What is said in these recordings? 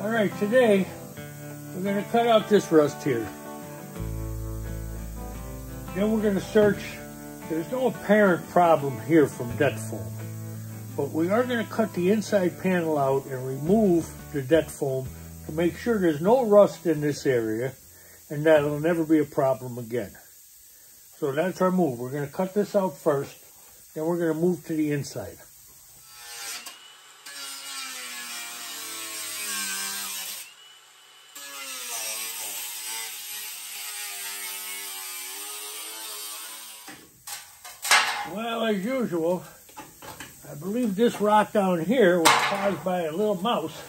All right, today we're going to cut out this rust here. Then we're going to search. There's no apparent problem here from dead foam, but we are going to cut the inside panel out and remove the dead foam to make sure there's no rust in this area and that it'll never be a problem again. So that's our move. We're going to cut this out first, then we're going to move to the inside. Well, as usual, I believe this rock down here was caused by a little mouse.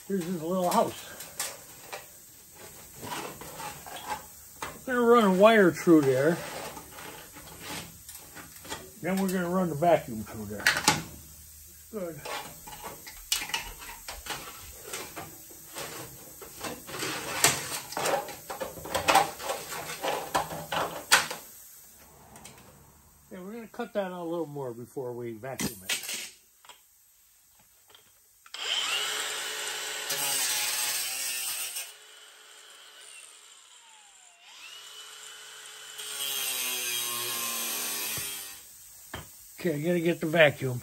Here's his little house. We're going to run a wire through there. Then we're going to run the vacuum through there. Good. We're going to cut that out a little more before we vacuum it. Okay, I got to get the vacuum.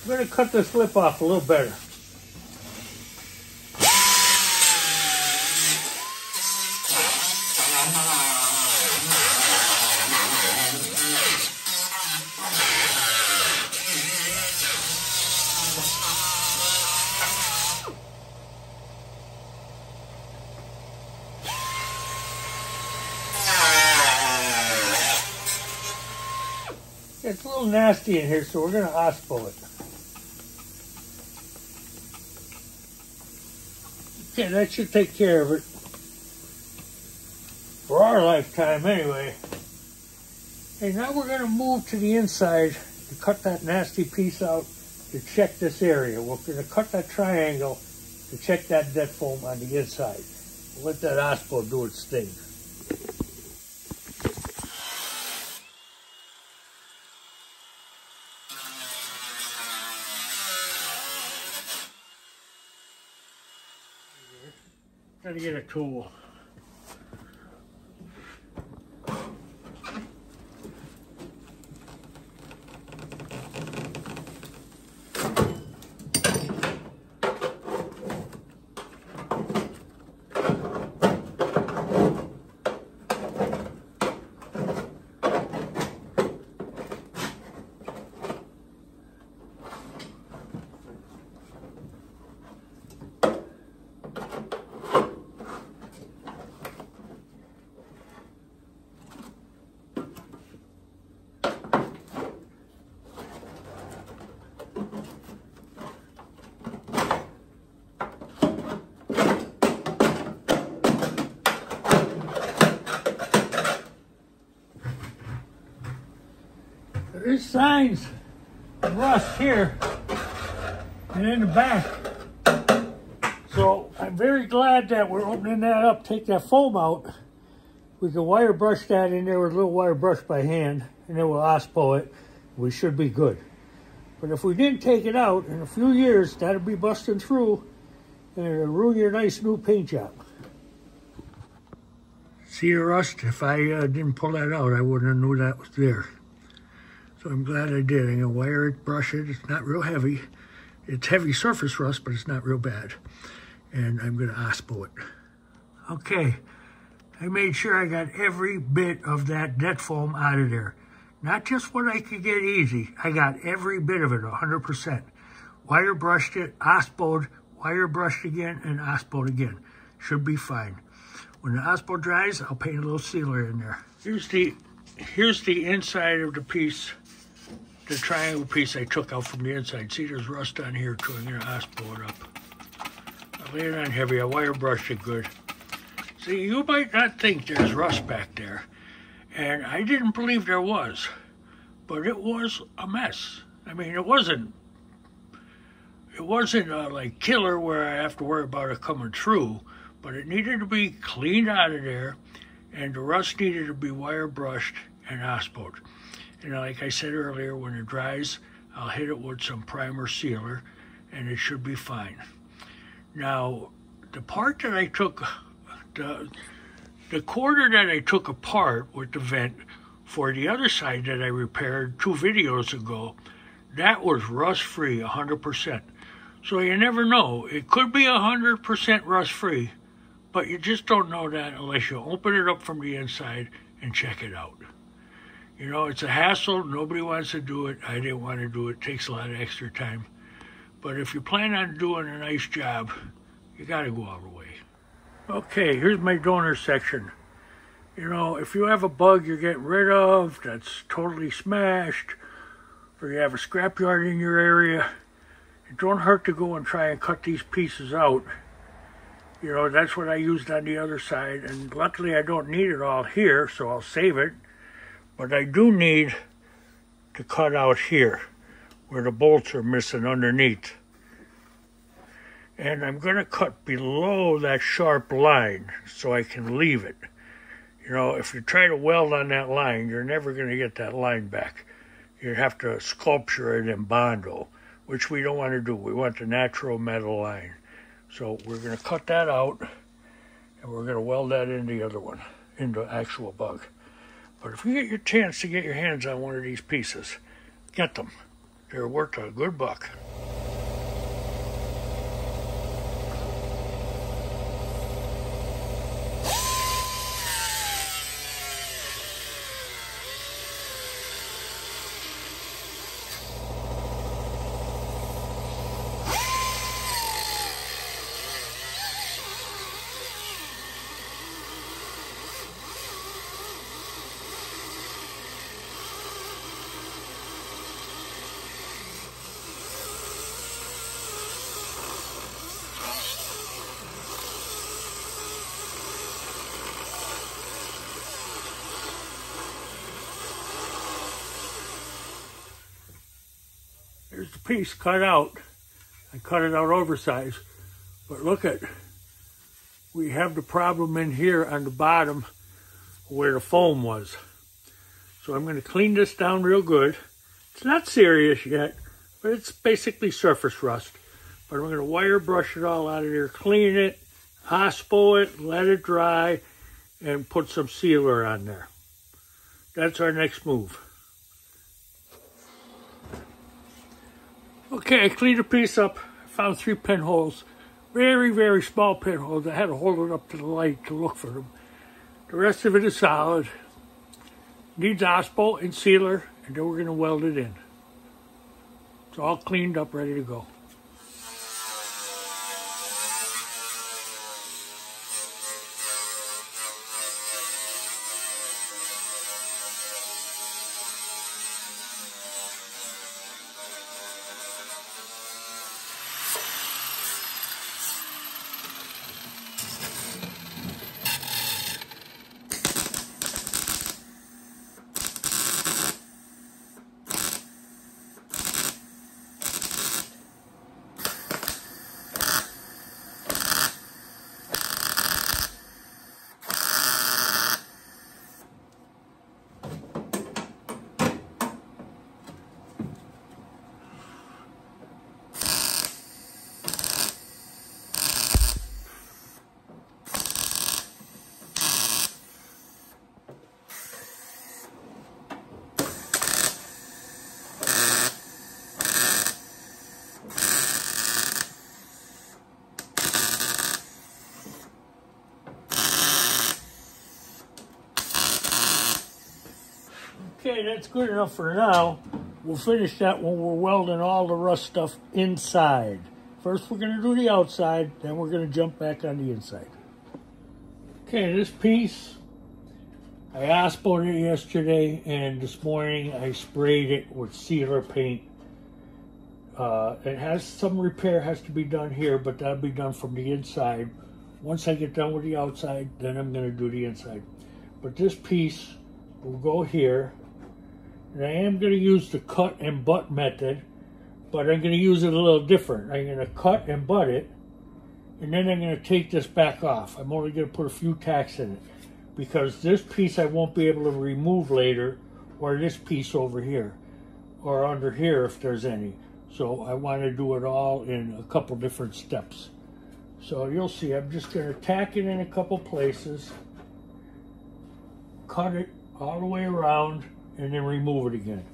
I'm going to cut this lip off a little better. It's a little nasty in here, so we're going to OSPO it. Okay, that should take care of it. For our lifetime, anyway. Hey, now we're going to move to the inside to cut that nasty piece out to check this area. We're going to cut that triangle to check that dead foam on the inside. We'll let that OSPO do its thing. Gotta get a tool. There's signs of rust here and in the back. So I'm very glad that we're opening that up, take that foam out. We can wire brush that in there with a little wire brush by hand, and then we'll OSPO it. We should be good. But if we didn't take it out, in a few years, that'll be busting through and it'll ruin your nice new paint job. See the rust? If I didn't pull that out, I wouldn't have knew that was there. So I'm glad I did. I'm going to wire it, brush it. It's not real heavy. It's heavy surface rust, but it's not real bad. And I'm going to OSPO it. Okay, I made sure I got every bit of that dead foam out of there. Not just what I could get easy. I got every bit of it, 100%. Wire brushed it, OSPO'd, wire brushed again, and OSPO'd again. Should be fine. When the OSPO dries, I'll paint a little sealer in there. Here's the inside of the piece. The triangle piece I took out from the inside. See, there's rust on here too. I'm going to OSPO it up. I laid it on heavy. I wire brushed it good. See, you might not think there's rust back there. And I didn't believe there was. But it was a mess. I mean, it wasn't it wasn't like killer where I have to worry about it coming through, but it needed to be cleaned out of there, and the rust needed to be wire brushed and ospoed. And like I said earlier, when it dries, I'll hit it with some primer sealer, and it should be fine. Now, the part that I took, the quarter that I took apart with the vent for the other side that I repaired 2 videos ago, that was rust-free 100%. So you never know. It could be 100% rust-free, but you just don't know that unless you open it up from the inside and check it out. You know, it's a hassle. Nobody wants to do it. I didn't want to do it. It takes a lot of extra time. But if you plan on doing a nice job, you got to go all the way. Okay, here's my donor section. You know, if you have a bug you're getting rid of that's totally smashed, or you have a scrapyard in your area, it don't hurt to go and try and cut these pieces out. You know, that's what I used on the other side, and luckily I don't need it all here, so I'll save it. But I do need to cut out here, where the bolts are missing underneath. And I'm going to cut below that sharp line so I can leave it. You know, if you try to weld on that line, you're never going to get that line back. You have to sculpture it in Bondo, which we don't want to do. We want the natural metal line. So we're going to cut that out, and we're going to weld that in the other one, in the actual bug. But if you get your chance to get your hands on one of these pieces, get them. They're worth a good buck. Here's the piece cut out. I cut it out oversized. But look at, we have the problem in here on the bottom where the foam was. So I'm going to clean this down real good. It's not serious yet, but it's basically surface rust. But I'm going to wire brush it all out of there, clean it, hospo it, let it dry, and put some sealer on there. That's our next move. Okay, I cleaned the piece up. I found 3 pinholes. Very, very small pinholes. I had to hold it up to the light to look for them. The rest of it is solid. Needs hospo and sealer, and then we're going to weld it in. It's all cleaned up, ready to go. Okay, that's good enough for now. We'll finish that when we're welding all the rust stuff inside. First we're going to do the outside, then we're going to jump back on the inside. Okay, this piece, I hospoed it yesterday, and this morning I sprayed it with sealer paint. It has some repair has to be done here, but that'll be done from the inside. Once I get done with the outside, then I'm going to do the inside. But this piece will go here. And I am going to use the cut and butt method, but I'm going to use it a little different. I'm going to cut and butt it, and then I'm going to take this back off. I'm only going to put a few tacks in it, because this piece I won't be able to remove later, or this piece over here, or under here if there's any. So I want to do it all in a couple different steps. So you'll see, I'm just going to tack it in a couple places, cut it all the way around, and then remove it again.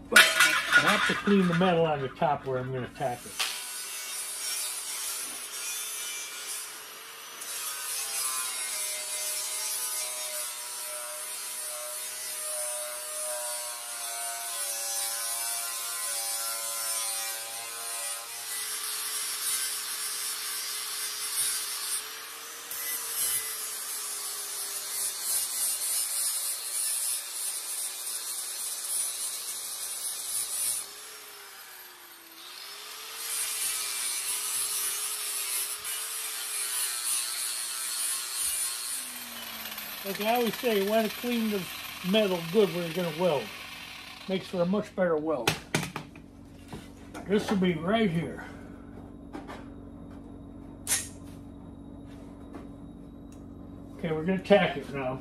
But I have to clean the metal on the top where I'm going to tack it. Like I always say, you want to clean the metal good when you're going to weld. Makes for a much better weld. This will be right here. Okay, we're going to tack it now.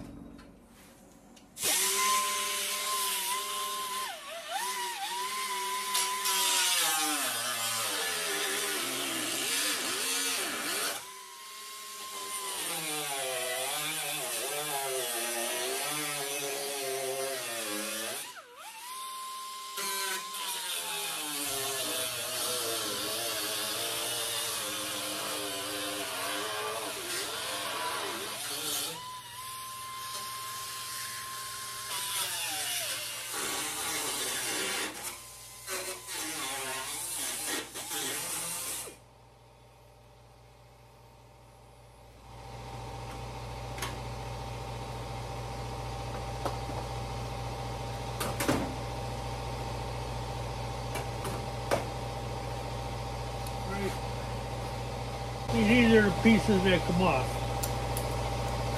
These are the pieces that come off.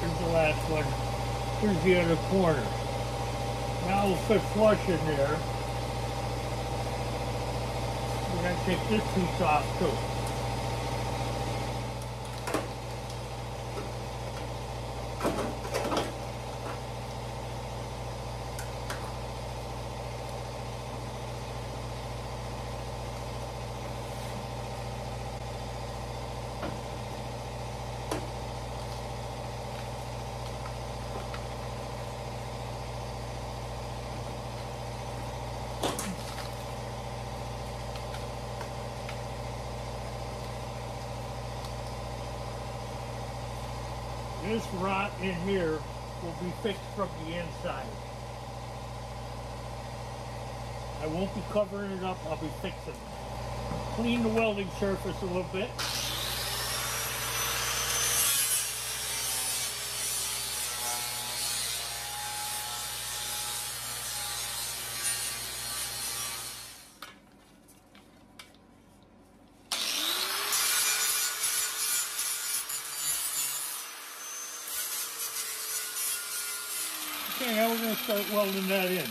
Here's the last one. Here's the other corner. Now we'll fit flush in there. We're going to take this piece off too. This rot in here will be fixed from the inside. I won't be covering it up, I'll be fixing it. Clean the welding surface a little bit. Okay, now we're going to start welding that in.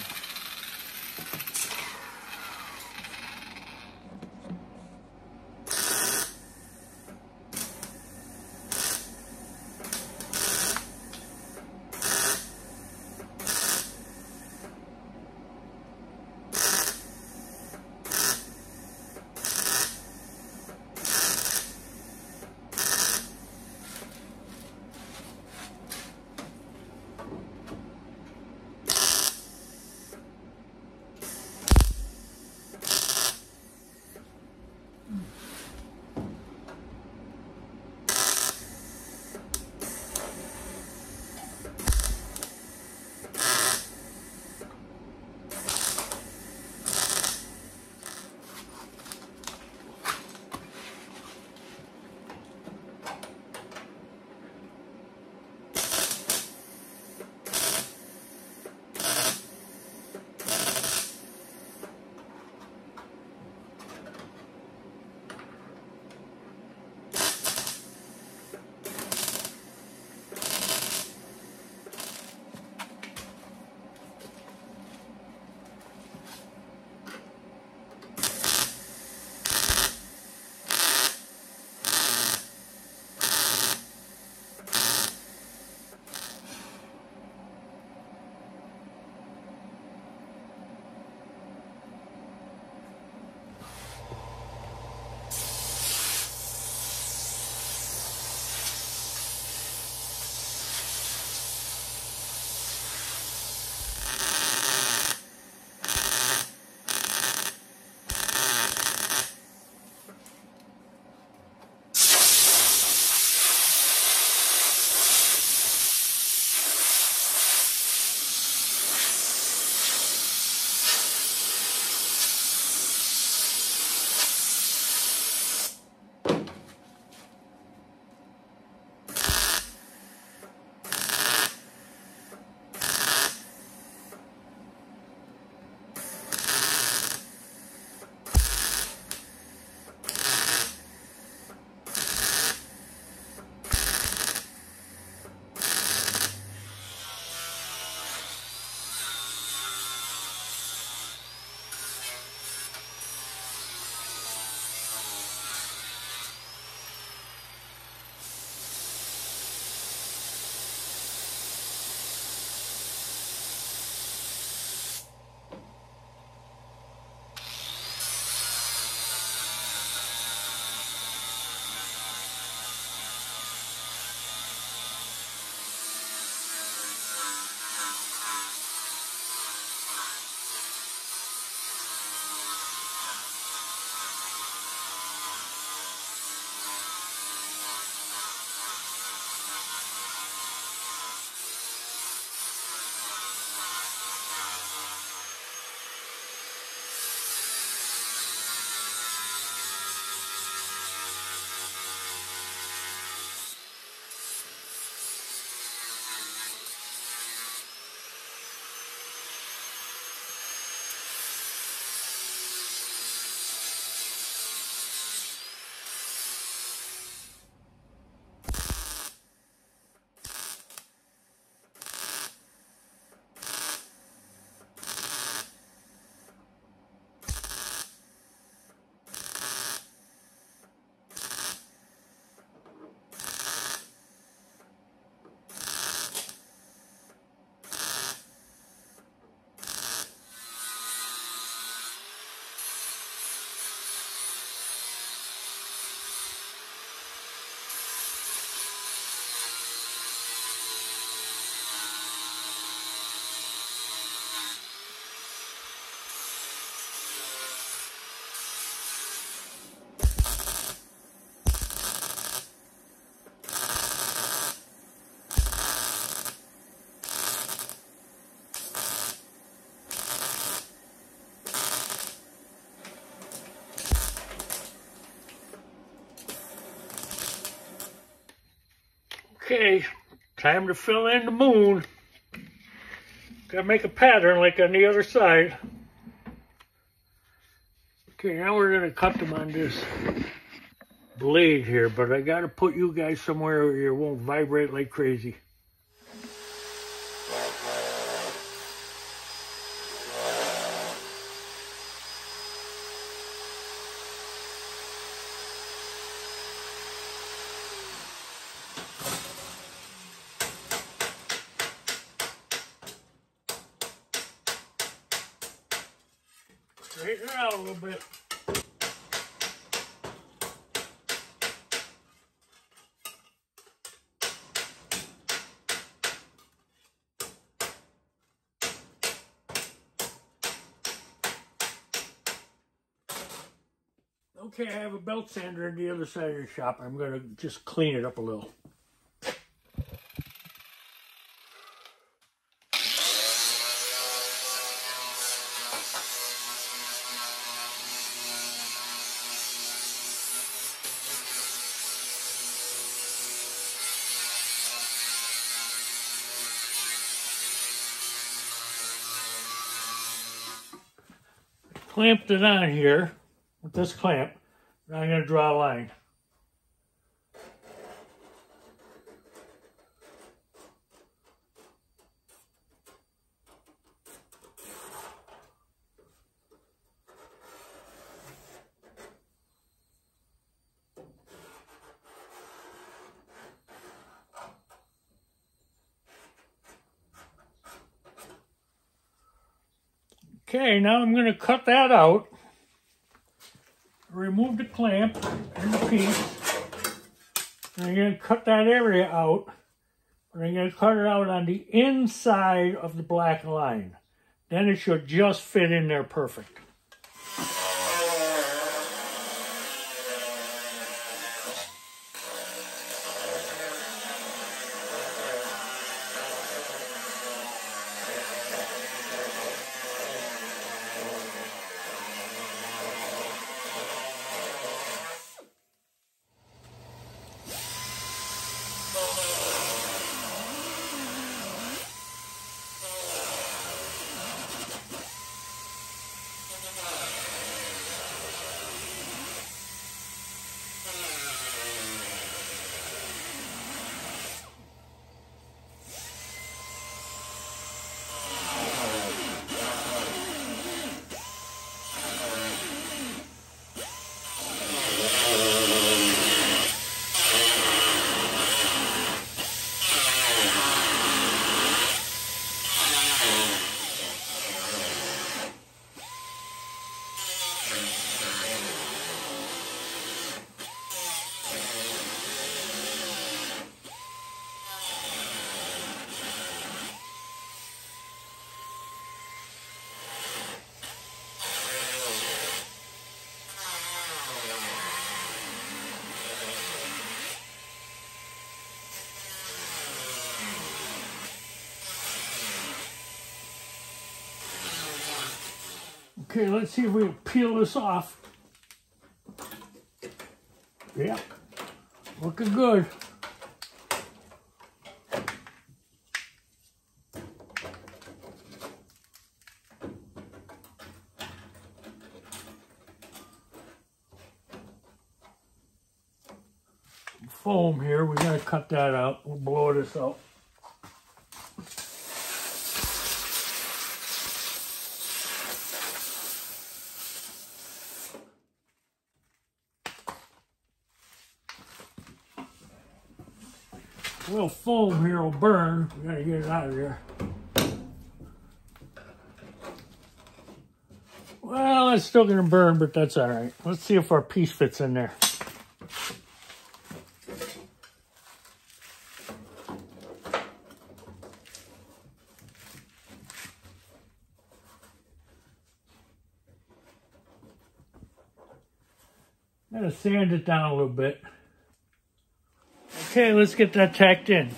Okay, time to fill in the moon. Gotta make a pattern like on the other side. Okay, now we're gonna cut them on this blade here, but I gotta put you guys somewhere where it won't vibrate like crazy. Straighten it out a little bit. Okay, I have a belt sander on the other side of the shop. I'm going to just clean it up a little. Clamped it on here with this clamp. Now I'm going to draw a line. Okay, now I'm going to cut that out. Remove the clamp and the piece. And I'm going to cut that area out. And I'm going to cut it out on the inside of the black line. Then it should just fit in there perfect. Okay, let's see if we can peel this off. Yeah, looking good. Foam here, we gotta cut that out. We'll blow this out. A little foam here will burn. We gotta get it out of there. Well, it's still gonna burn, but that's all right. Let's see if our piece fits in there. I'm gonna sand it down a little bit. Okay, let's get that tacked in.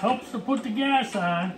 Helps to put the gas on.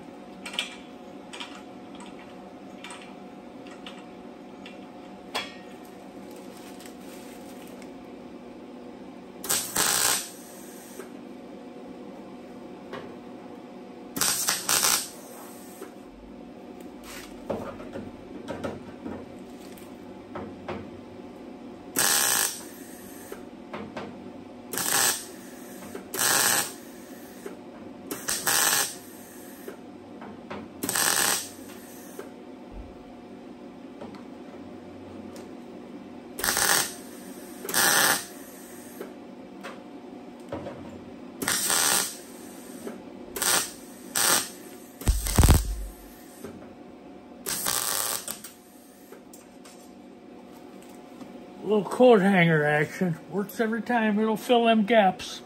Little coat hanger action. Works every time. It'll fill them gaps.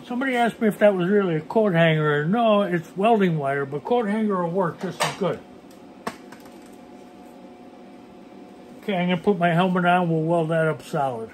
Somebody asked me if that was really a coat hanger. No, it's welding wire, but coat hanger will work just as good. Okay, I'm going to put my helmet on. We'll weld that up solid.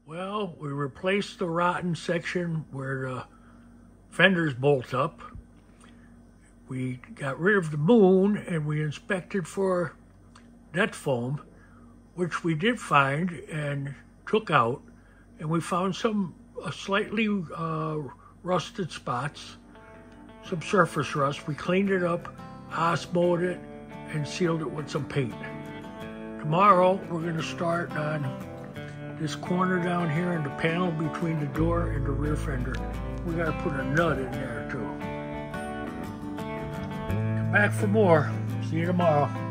Well, we replaced the rotten section where the fenders bolt up. We got rid of the moon and we inspected for death foam, which we did find and took out. And we found some slightly rusted spots, some surface rust. We cleaned it up, osmoed it, and sealed it with some paint. Tomorrow, we're going to start on this corner down here and the panel between the door and the rear fender. We got to put a nut in there too. Come back for more. See you tomorrow.